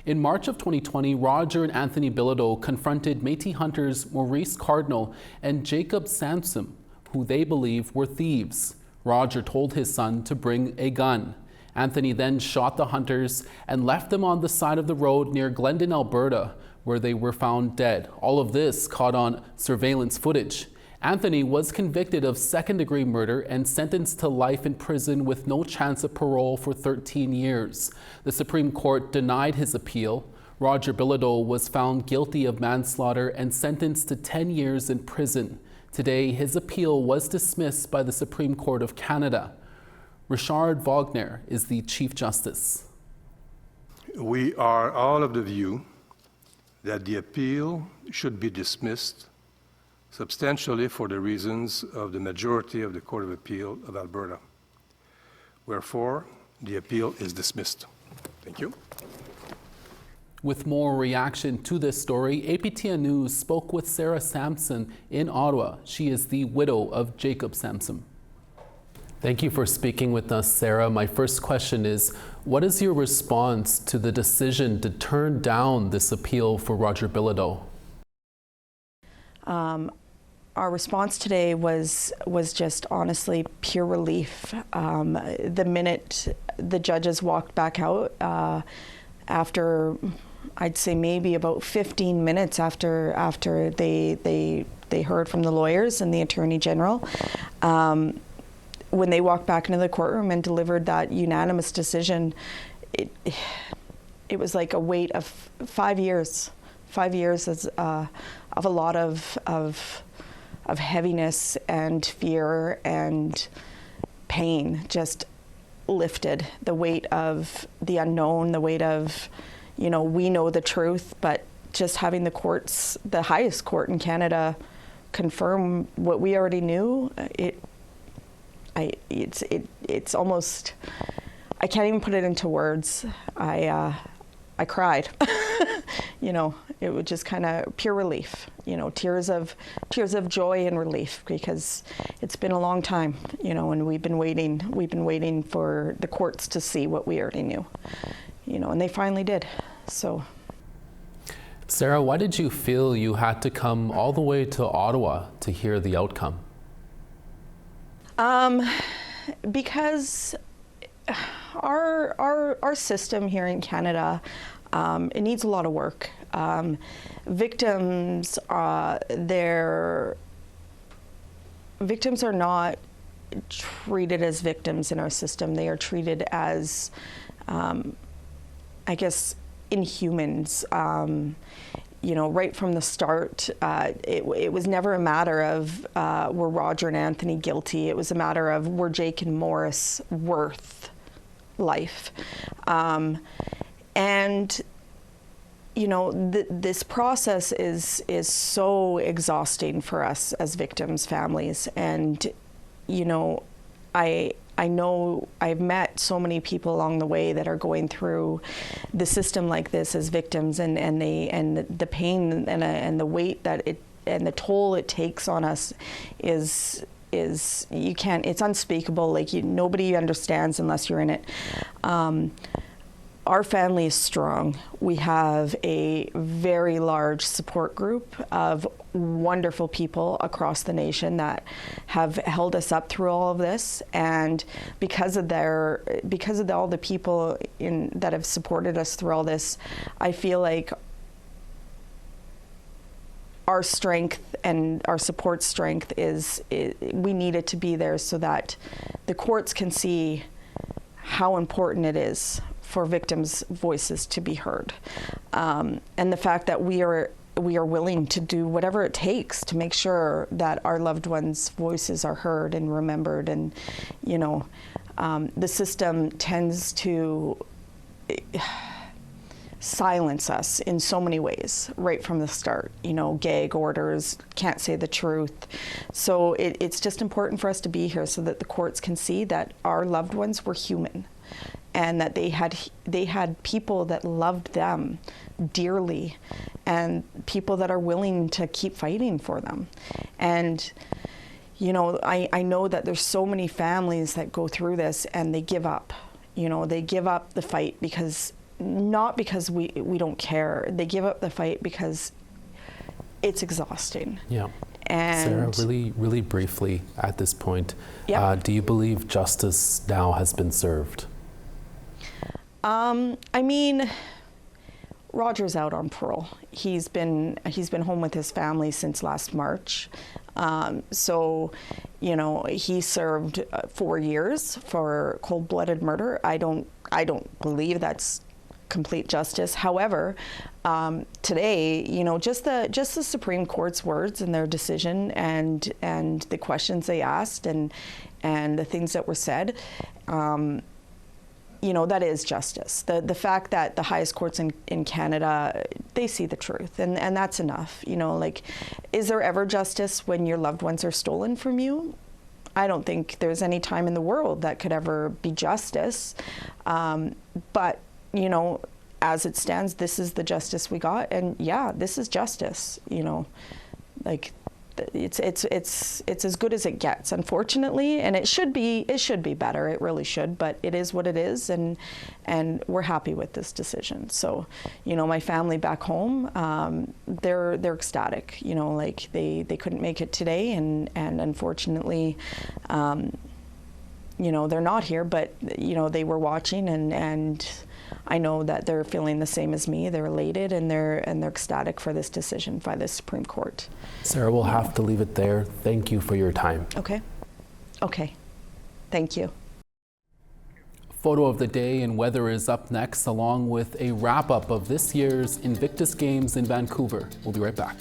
In March of 2020, Roger and Anthony Bilodeau confronted Métis hunters Maurice, Cardinal and Jacob Sansom, who they believe were thieves. Roger told his son to bring a gun. Anthony then shot the hunters and left them on the side of the road near Glendon, Alberta, where they were found dead. All of this caught on surveillance footage. Anthony was convicted of second-degree murder and sentenced to life in prison with no chance of parole for 13 years. The Supreme Court denied his appeal. Roger Bilodeau was found guilty of manslaughter and sentenced to 10 years in prison. Today, his appeal was dismissed by the Supreme Court of Canada. Richard Wagner is the Chief Justice. We are all of the view that the appeal should be dismissed substantially for the reasons of the majority of the Court of Appeal of Alberta. Wherefore, the appeal is dismissed. Thank you. With more reaction to this story, APTN News spoke with Sarah Sansom in Ottawa. She is the widow of Jacob Sansom. Thank you for speaking with us, Sarah. My first question is, what is your response to the decision to turn down this appeal for Roger Bilodeau? Our response today was just honestly pure relief. The minute the judges walked back out, after I'd say maybe about 15 minutes after they heard from the lawyers and the Attorney General, when they walked back into the courtroom and delivered that unanimous decision, it was like a weight of 5 years. 5 years of a lot of heaviness and fear and pain just lifted. The weight of the unknown, the weight of, we know the truth, but just having the courts, the highest court in Canada, confirm what we already knew, it's almost, I can't even put it into words. I cried. It was just kind of pure relief, tears of joy and relief, because it's been a long time, and we've been waiting for the courts to see what we already knew, and they finally did. So, Sarah, why did you feel you had to come all the way to Ottawa to hear the outcome? Because our system here in Canada, it needs a lot of work. Victims are not treated as victims in our system. They are treated as, I guess, inhumans. Right from the start, it was never a matter of were Roger and Anthony guilty. It was a matter of were Jake and Maurice worth life. This process is so exhausting for us as victims' families. And, I know I've met so many people along the way that are going through the system like this as victims, and the pain and the weight that and the toll it takes on us is it's unspeakable. Like nobody understands unless you're in it. Our family is strong. We have a very large support group of wonderful people across the nation that have held us up through all of this, and because of all the people that have supported us through all this, I feel like our strength and our support strength we need it to be there so that the courts can see how important it is for victims' voices to be heard, and the fact that we are willing to do whatever it takes to make sure that our loved ones' voices are heard and remembered. And the system tends to silence us in so many ways right from the start. Gag orders, can't say the truth. So it's just important for us to be here so that the courts can see that our loved ones were human, and that they had people that loved them dearly, and people that are willing to keep fighting for them. And I know that there's so many families that go through this and they give up. They give up the fight because not because we don't care. They give up the fight because it's exhausting. Yeah. And Sarah, really briefly at this point, Yeah. Do you believe justice now has been served? I mean, Roger's out on parole. He's been home with his family since last March. So, you know, he served 4 years for cold-blooded murder. I don't believe that's complete justice. However, today, you know, just the Supreme Court's words and their decision and the questions they asked and the things that were said, you know, that is justice. The fact that the highest courts in Canada, they see the truth, and that's enough. You know, like, is there ever justice when your loved ones are stolen from you? I don't think there's any time in the world that could ever be justice. But, you know, as it stands, this is the justice we got, and yeah, this is justice. You know, like, it's as good as it gets, unfortunately, and it should be better. It really should, but it is what it is, and we're happy with this decision. So, you know, my family back home, they're ecstatic. You know, like they couldn't make it today, and unfortunately, you know, they're not here, but you know, they were watching, and I know that they're feeling the same as me. They're elated and they're ecstatic for this decision by the Supreme Court. Sarah, we'll have to leave it there. Thank you for your time. Okay. Thank you. Photo of the day and weather is up next, along with a wrap-up of this year's Invictus Games in Vancouver. We'll be right back.